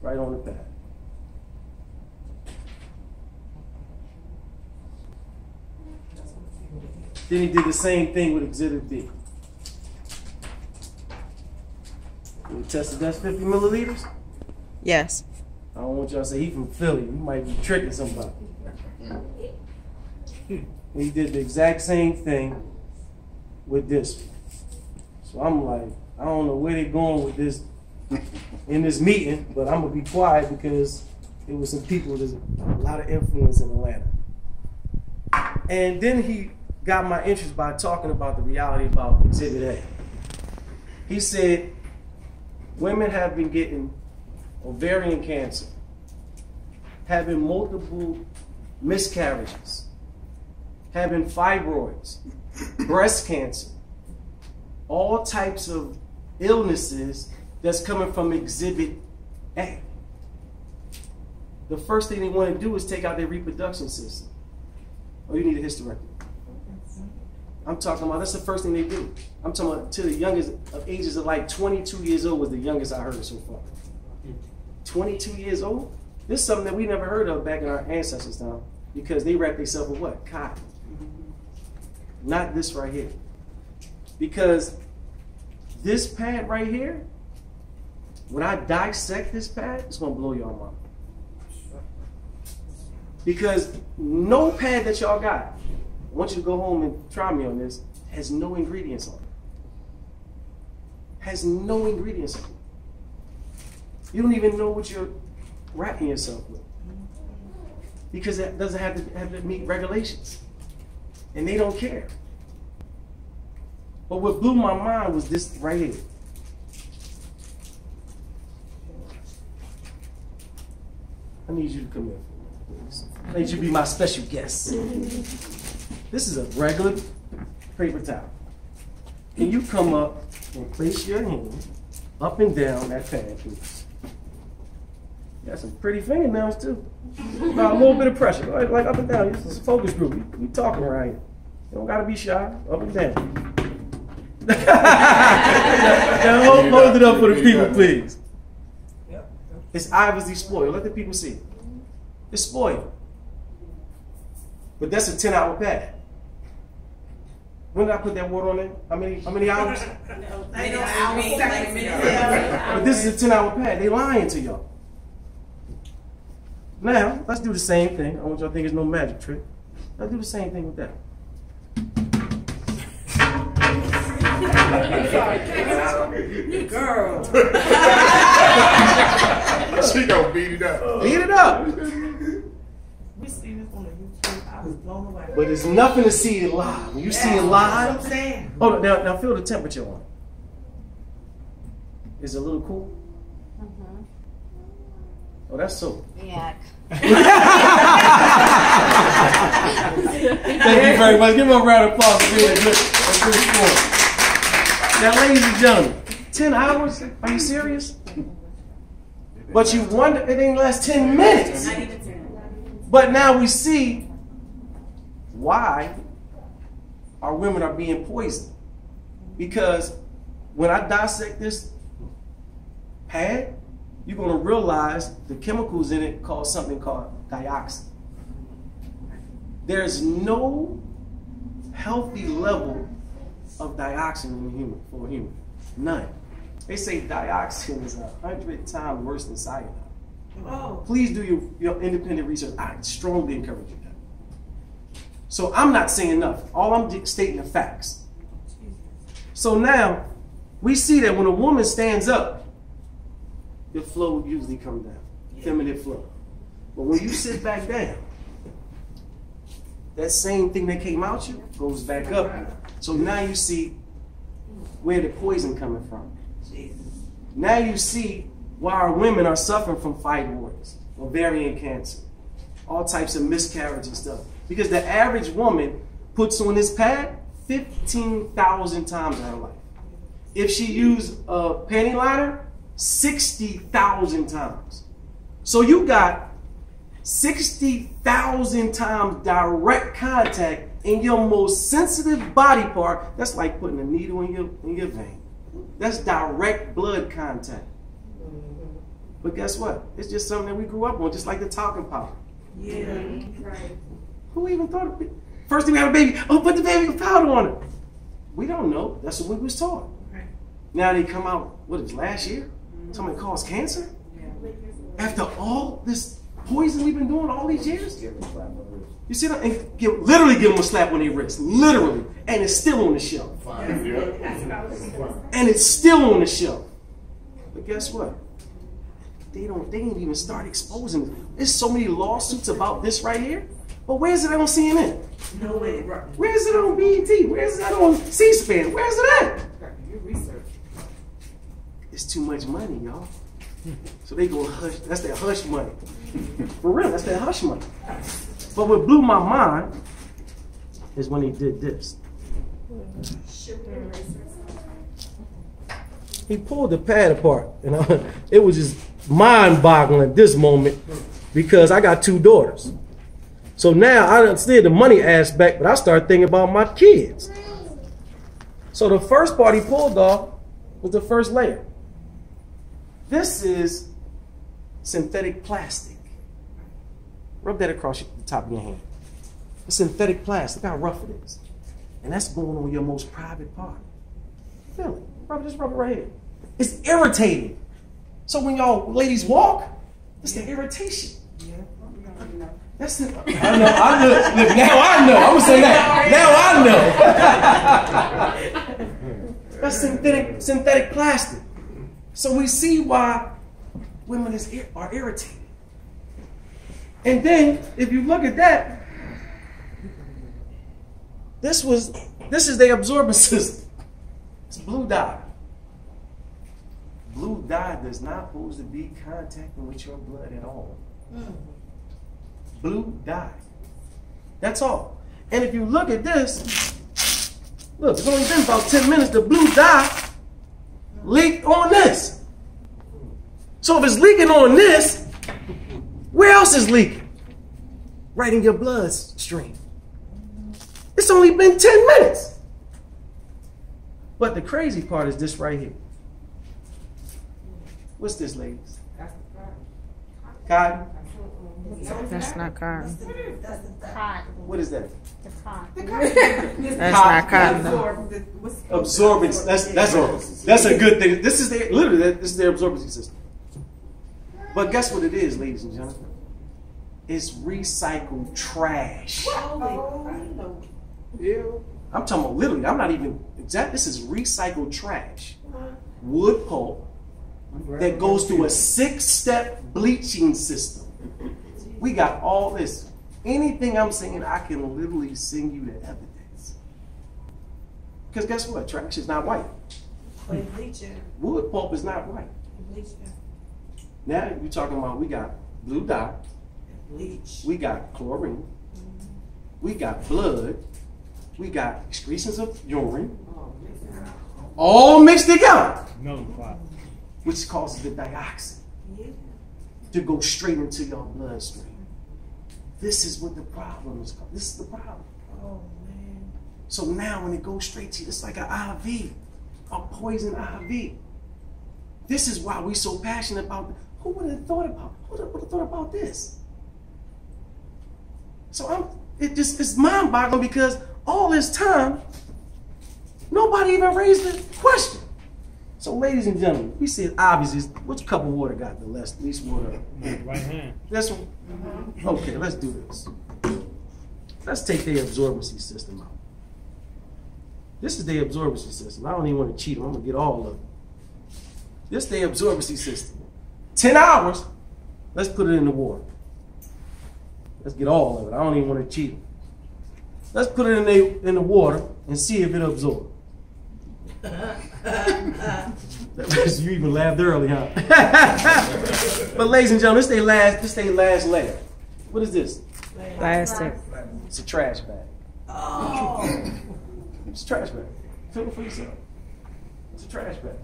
right on the pad. Then he did the same thing with Exhibit B. We tested that's 50 milliliters? Yes. I don't want y'all to say he from Philly. He might be tricking somebody. He did the exact same thing with this one. So I'm like, I don't know where they're going with this in this meeting, but I'm gonna be quiet because it was some people, there's a lot of influence in Atlanta. And then he got my interest by talking about the reality about Exhibit A. He said, women have been getting ovarian cancer, having multiple miscarriages, having fibroids, breast cancer, all types of illnesses that's coming from Exhibit A. The first thing they want to do is take out their reproduction system. Oh, you need a hysterectomy. I'm talking about, that's the first thing they do. I'm talking about to the youngest of ages of like 22 years old was the youngest I heard so far. 22 years old? This is something that we never heard of back in our ancestors' time because they wrapped themselves with what? Cotton. Not this right here. Because this pad right here, when I dissect this pad, it's gonna blow y'all mind. Because no pad that y'all got, I want you to go home and try me on this, has no ingredients on it. Has no ingredients on it. You don't even know what you're wrapping yourself with. Because it doesn't have to meet regulations. And they don't care. But what blew my mind was this right here. I need you to come here, please. I need you to be my special guest. This is a regular paper towel. Can you come up and place your hand up and down that pad, please? You got some pretty fingernails too. About a little bit of pressure, like up and down. This is a focus group. We talking right here. You don't gotta be shy. Up and down. Now hold it up for the people, please. It's obviously spoiled. Let the people see it. It's spoiled. But that's a 10-hour pad. When did I put that water on there? How many hours? But this is a 10-hour pad. They lying to y'all. Now, let's do the same thing. I want y'all to think it's no magic trick. Let's do the same thing with that. Girl. She gonna beat it up. Beat it up. We see this on the YouTube. I was blown away. But there's nothing to see it live. When you see it live, That's what I'm saying. oh, now feel the temperature on it. Is it a little cool? Oh, that's soap. Yeah. Thank you very much. Give him a round of applause for being a good sport. Now, ladies and gentlemen, 10 hours? Are you serious? But you wonder, it didn't last 10 minutes. But now we see why our women are being poisoned. Because when I dissect this pad, you're going to realize the chemicals in it cause something called dioxin. There's no healthy level of dioxin in a human, for a human. None. They say dioxin is 100 times worse than cyanide. Oh. Please do your independent research. I strongly encourage you that. So I'm not saying enough. All I'm stating the facts. So now, we see that when a woman stands up, the flow usually comes down, feminine flow. But when you sit back down, that same thing that came out you goes back up. So now you see where the poison coming from. Now you see why our women are suffering from fibroids, ovarian cancer, all types of miscarriage and stuff. Because the average woman puts on this pad 15,000 times in her life. If she used a panty liner, 60,000 times. So you got 60,000 times direct contact in your most sensitive body part. That's like putting a needle in your vein. That's direct blood contact. But guess what? It's just something that we grew up on, just like the talking powder. Yeah. Right. Who even thought of it? First thing we have a baby, oh, put the baby powder on it. We don't know. That's what we was taught. Right. Now they come out, what was last year? Something that caused cancer? Yeah. After all this poison we've been doing all these years? You see that? And literally give them a slap on their wrist. Literally. And it's still on the shelf. And it's still on the shelf. But guess what? They ain't even start exposing it. There's so many lawsuits about this right here. But where's it on CNN? No way. Right. Where's it on BET? Where's it on C-SPAN? Where's it at? Your research. It's too much money, y'all. So they go hush. That's their hush money. For real, that's their hush money. But what blew my mind is when he did this. He pulled the pad apart, and it was just mind-boggling at this moment because I got 2 daughters. So now I understand the money aspect, but I started thinking about my kids. So the first part he pulled off was the first layer. This is synthetic plastic. Rub that across the top of your hand. It's synthetic plastic. Look how rough it is. And that's going on your most private part. Feel it. Just rub it right here. It's irritating. So when y'all ladies walk, it's the irritation. Yeah. That's it. I know. Look, now I know. I'm going to say that. Now I know. That's synthetic plastic. So we see why women are irritated. And then, if you look at that, this is their absorbent system. It's blue dye. Blue dye does not supposed to be contacting with your blood at all. Blue dye. That's all. And if you look at this, look, it's only been about 10 minutes. The blue dye leaked on this. So if it's leaking on this, where else is leaking? Right in your bloodstream. It's only been 10 minutes. But the crazy part is this right here. What's this, ladies? Cotton? That's not cotton. What is that? That's not cotton though. Absorbance. That's a good thing. This is their absorbency system. But guess what it is, ladies and gentlemen? It's recycled trash. Yeah. I'm talking about literally. I'm not even exact. This is recycled trash. Wood pulp that goes through a 6-step bleaching system. We got all this. Anything I'm saying, I can literally send you the evidence. Because guess what? Trash is not white. Wood pulp is not white. Now you're talking about we got blue dye, Bleach. we got chlorine, we got blood, we got excretions of urine, all mixed together, which causes the dioxin to go straight into your bloodstream. This is what the problem is called. This is the problem. Oh, man. So now when it goes straight to you, it's like an IV, a poison IV. This is why we're so passionate about it. Who would have thought about this? So it's mind-boggling because all this time, nobody even raised the question. So ladies and gentlemen, we see it obviously, which cup of water got the least water? Right hand. This one? Okay, let's do this. Let's take their absorbency system out. This is their absorbency system. I don't even want to cheat them. I'm going to get all of it. This is their absorbency system. 10 hours, let's put it in the water. Let's get all of it. I don't even want to cheat them. Let's put it in the water and see if it absorbs. You even laughed early, huh? But ladies and gentlemen, this their last layer. What is this? Plastic. It's a trash bag. Oh. It's a trash bag. Feel it for yourself. It's a trash bag.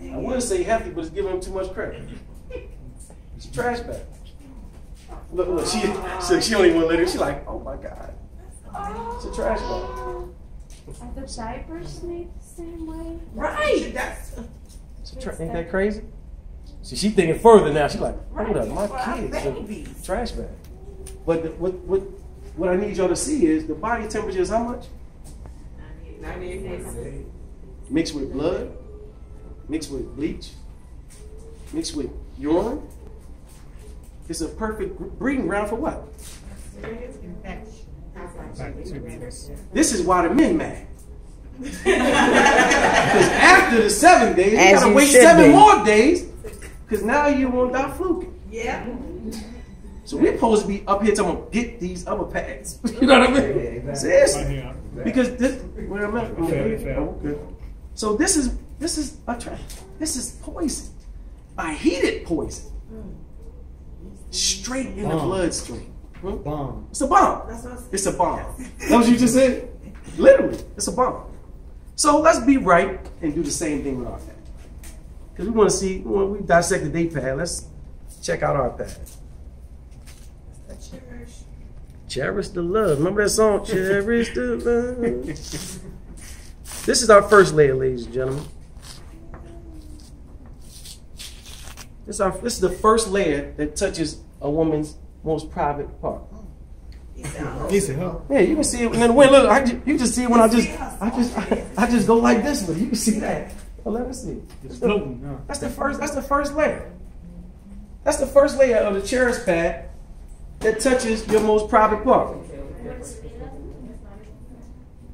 I wouldn't say hefty, but it's giving them too much credit. It's a trash bag. Look, she don't even want to let it. She's like, oh my God. It's a trash bag. Are the diapers made the same way? Right. Ain't that crazy? See, she thinking further now. She's like, hold up, my kids are trash bag. But what I need y'all to see is the body temperature is how much? 98. Mixed with blood, mixed with bleach, mixed with urine. It's a perfect breeding ground for what? This is why the men mad. Because after the 7 days, you gotta wait 7 more days. Because now you won't die fluking. Yeah. So we're supposed to be up here talking about get these other pads. You know what I mean? Yeah, exactly. Seriously. Because this, where I'm at. Okay. So this is a trap. This is poison. A heated poison. Straight in the bloodstream. Bomb. It's a bomb. It's a bomb. That's what you just said? Literally, it's a bomb. So let's be right and do the same thing with our pad. Because we want to see, when we dissect the day pad, let's check out our pad. Cherish the love. Remember that song? Cherish the love. This is our first layer, ladies and gentlemen. This is the first layer that touches a woman's most private part. Easy, huh? Yeah, you can see it. And then when look, you just see it when I just go like this with it. You can see that. Well, let us see. It's floating, huh? That's the first layer. That's the first layer of the cherish pad that touches your most private part.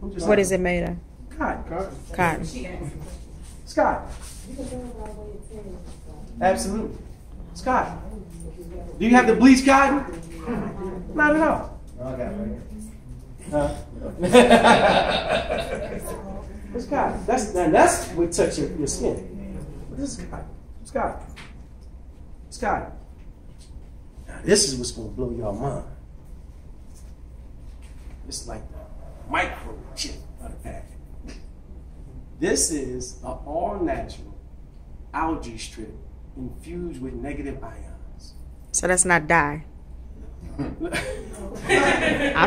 What is it made of? Cotton. Cotton. It's cotton. Absolutely. It's cotton. Do you have the bleach cotton? Not at all. I got it right here. It's cotton. That's what touch your skin. But this is cotton. It's cotton. It's cotton. Now this is what's gonna blow y'all mind. It's like the microchip of the pack. This is an all-natural algae strip infused with negative ions. So that's not dye. I'm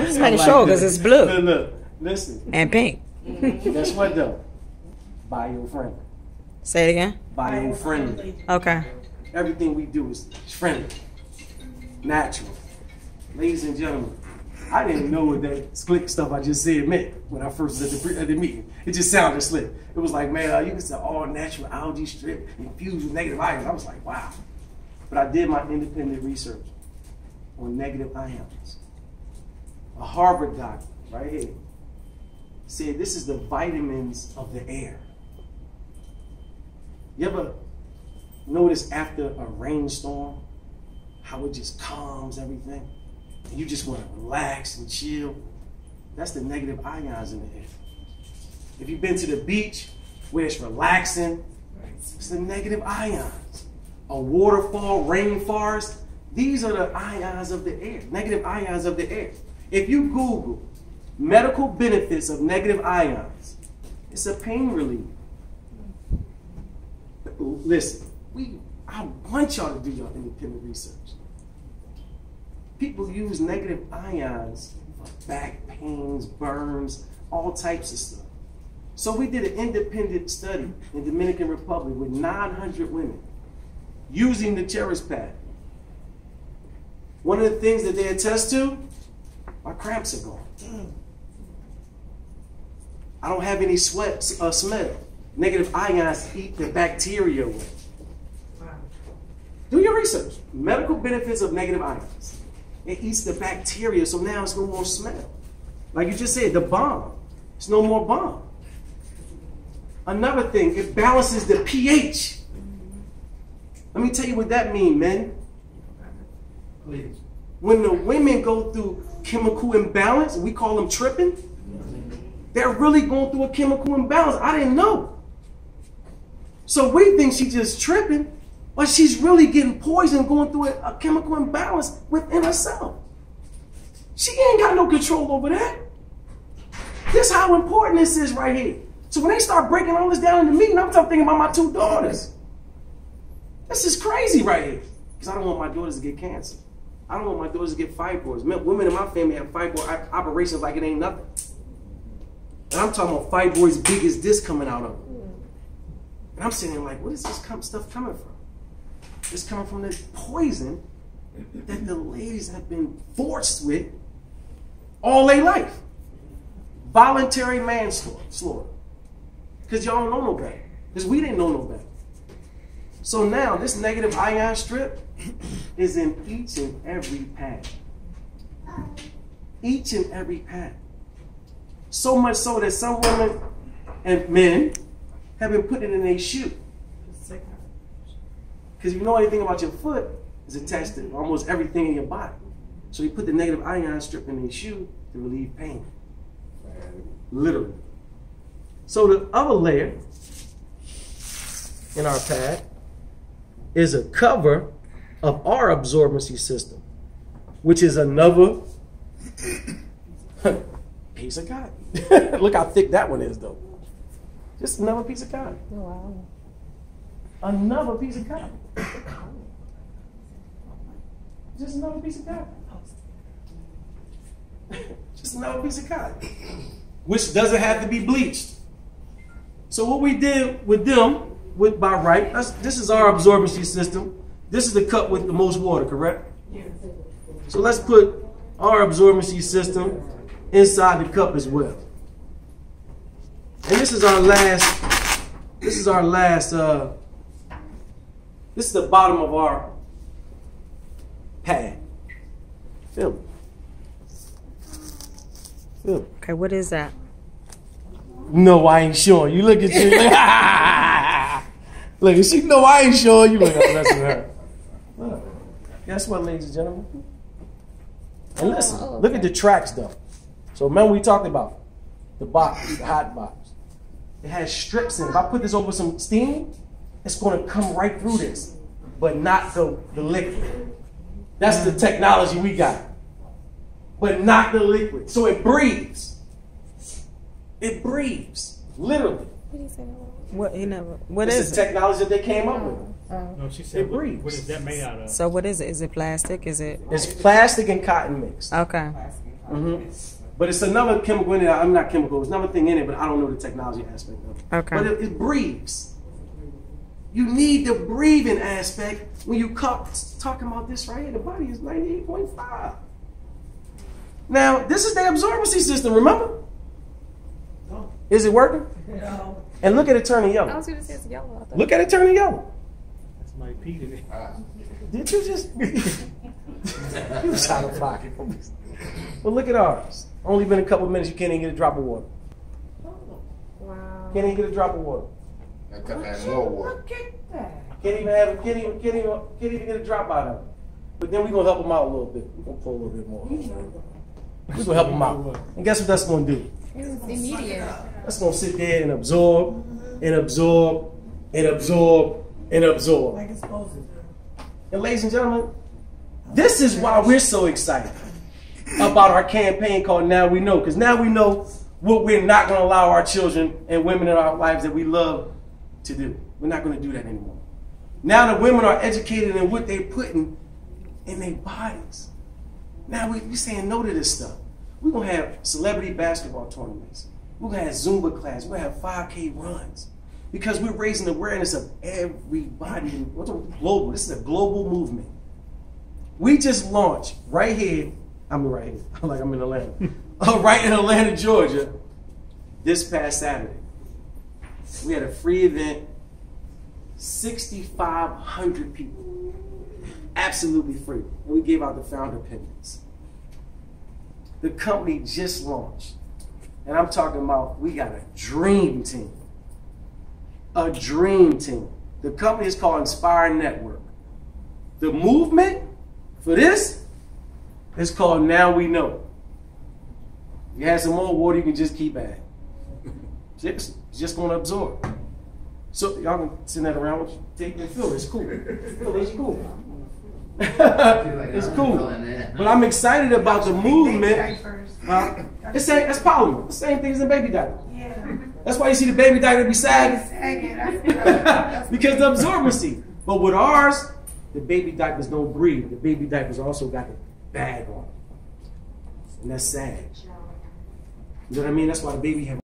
just making like sure this. because it's blue Look, listen. and pink. Guess what though? Bio-friendly. Say it again. Bio-friendly. Okay. Everything we do is friendly, natural. Ladies and gentlemen, I didn't know what that slick stuff I just said meant when I first was at the meeting. It just sounded slick. It was like, man, you can say all natural algae strip infused with negative ions. I was like, wow. But I did my independent research on negative ions. A Harvard doctor, right here, said this is the vitamins of the air. You ever notice after a rainstorm how it just calms everything? And you just want to relax and chill? That's the negative ions in the air. If you've been to the beach where it's relaxing, it's the negative ions. A waterfall, rainforest, these are the ions of the air, negative ions of the air. If you Google medical benefits of negative ions, it's a pain reliever. Listen, I want y'all to do your independent research. People use negative ions for back pains, burns, all types of stuff. So we did an independent study in Dominican Republic with 900 women using the cherish pad. One of the things that they attest to, my cramps are gone. I don't have any smell. Negative ions eat the bacteria away. Do your research. Medical benefits of negative ions. It eats the bacteria, so now it's no more smell. Like you just said, the bomb. It's no more bomb. Another thing, it balances the pH. Let me tell you what that means, men. Please. When the women go through chemical imbalance, we call them tripping, they're really going through a chemical imbalance. I didn't know. So we think she's just tripping, but she's really getting poisoned, going through a chemical imbalance within herself. She ain't got no control over that. This is how important this is right here. So when they start breaking all this down in the meeting, I'm thinking about my 2 daughters. This is crazy right here. Because I don't want my daughters to get cancer. I don't want my daughters to get fibroids. Women in my family have fibroid operations like it ain't nothing. And I'm talking about fibroids big as this coming out of them. And I'm sitting there like, where is this stuff coming from? is coming from the poison that the ladies have been forced with all their life. Voluntary manslaughter. Because y'all don't know no better. Because we didn't know no better. So now this negative ion strip is in each and every pad. Each and every pad. So much so that some women and men have been putting it in their shoe. Because if you know anything about your foot, it's attached to almost everything in your body. So you put the negative ion strip in their shoe to relieve pain. Literally. So the other layer in our pad is a cover of our absorbency system, which is another piece of cotton. Look how thick that one is, though. Just another piece of cotton. Oh, wow. Another piece of cotton. Just another piece of cotton. Just another piece of cotton. Which doesn't have to be bleached. So what we did with them, by right, this is our absorbency system. This is the cup with the most water, correct? Yes. So let's put our absorbency system inside the cup as well. And this is our last, this is the bottom of our pad. Feel it. Feel it. Okay, what is that? No, I ain't sure. You look at you. Look, if she know I ain't sure, you look at messing with her. Look. Guess what, ladies and gentlemen? And listen, look at the tracks though. So remember we talked about the box, the hot box. It has strips in it. If I put this over some steam, it's going to come right through this, but not the liquid. That's the technology we got. But not the liquid. So it breathes. It breathes, literally. What he never? What It's is the it? technology that they came up with. No, she said, It breathes. what is that made out of? So what is it? Is it plastic? Is it? It's plastic and cotton mixed. Okay. But it's another chemical in it. I'm not chemical. It's another thing in it, but I don't know the technology aspect of it. Okay. But it breathes. You need the breathing aspect when you talking about this right here. The body is 98.5. Now, this is the absorbency system, remember? Is it working? No. And look at it turning I yellow. was going to say it's yellow. I thought. Look at it turning yellow. Somebody peed in it. Did you just... You was out of pocket. Well, look at ours. Only been a couple minutes, you can't even get a drop of water. Wow. Can't even get a drop of water. That cup has more water. Look at that. Can't even get a drop out of it. But then we're gonna help them out a little bit. We're gonna pull a little bit more. We're gonna help them out. And guess what that's gonna do? It's immediate. That's gonna sit there and absorb and absorb and absorb and absorb. Like it's supposed to do. And ladies and gentlemen, this is why we're so excited about our campaign called Now We Know. Because now we know what we're not gonna allow our children and women in our lives that we love to do. We're not gonna do that anymore. Now the women are educated in what they're putting in their bodies. Now we're saying no to this stuff. We're going to have celebrity basketball tournaments. We're going to have Zumba class. We're going to have 5K runs. Because we're raising awareness of everybody. Global. This is a global movement. We just launched right here. I'm right here. I'm like I'm in Atlanta. Right in Atlanta, Georgia, this past Saturday. We had a free event. 6,500 people. Absolutely free. And we gave out the founder pendants. The company just launched. And I'm talking about we got a dream team. A dream team. The company is called Nspire Network. The movement for this is called Now We Know. If you have some more water, you can just keep at it. Just going to absorb. So y'all can send that around. Take and feel it. It's cool. It's cool. It's cool. But I'm excited about the movement. It's polymer. The same thing as the baby diaper. Yeah. That's why you see the baby diaper be sagging. Because the absorbency. But with ours, the baby diapers don't breathe. The baby diapers also got the bag on. And that's sad. You know what I mean? That's why the baby have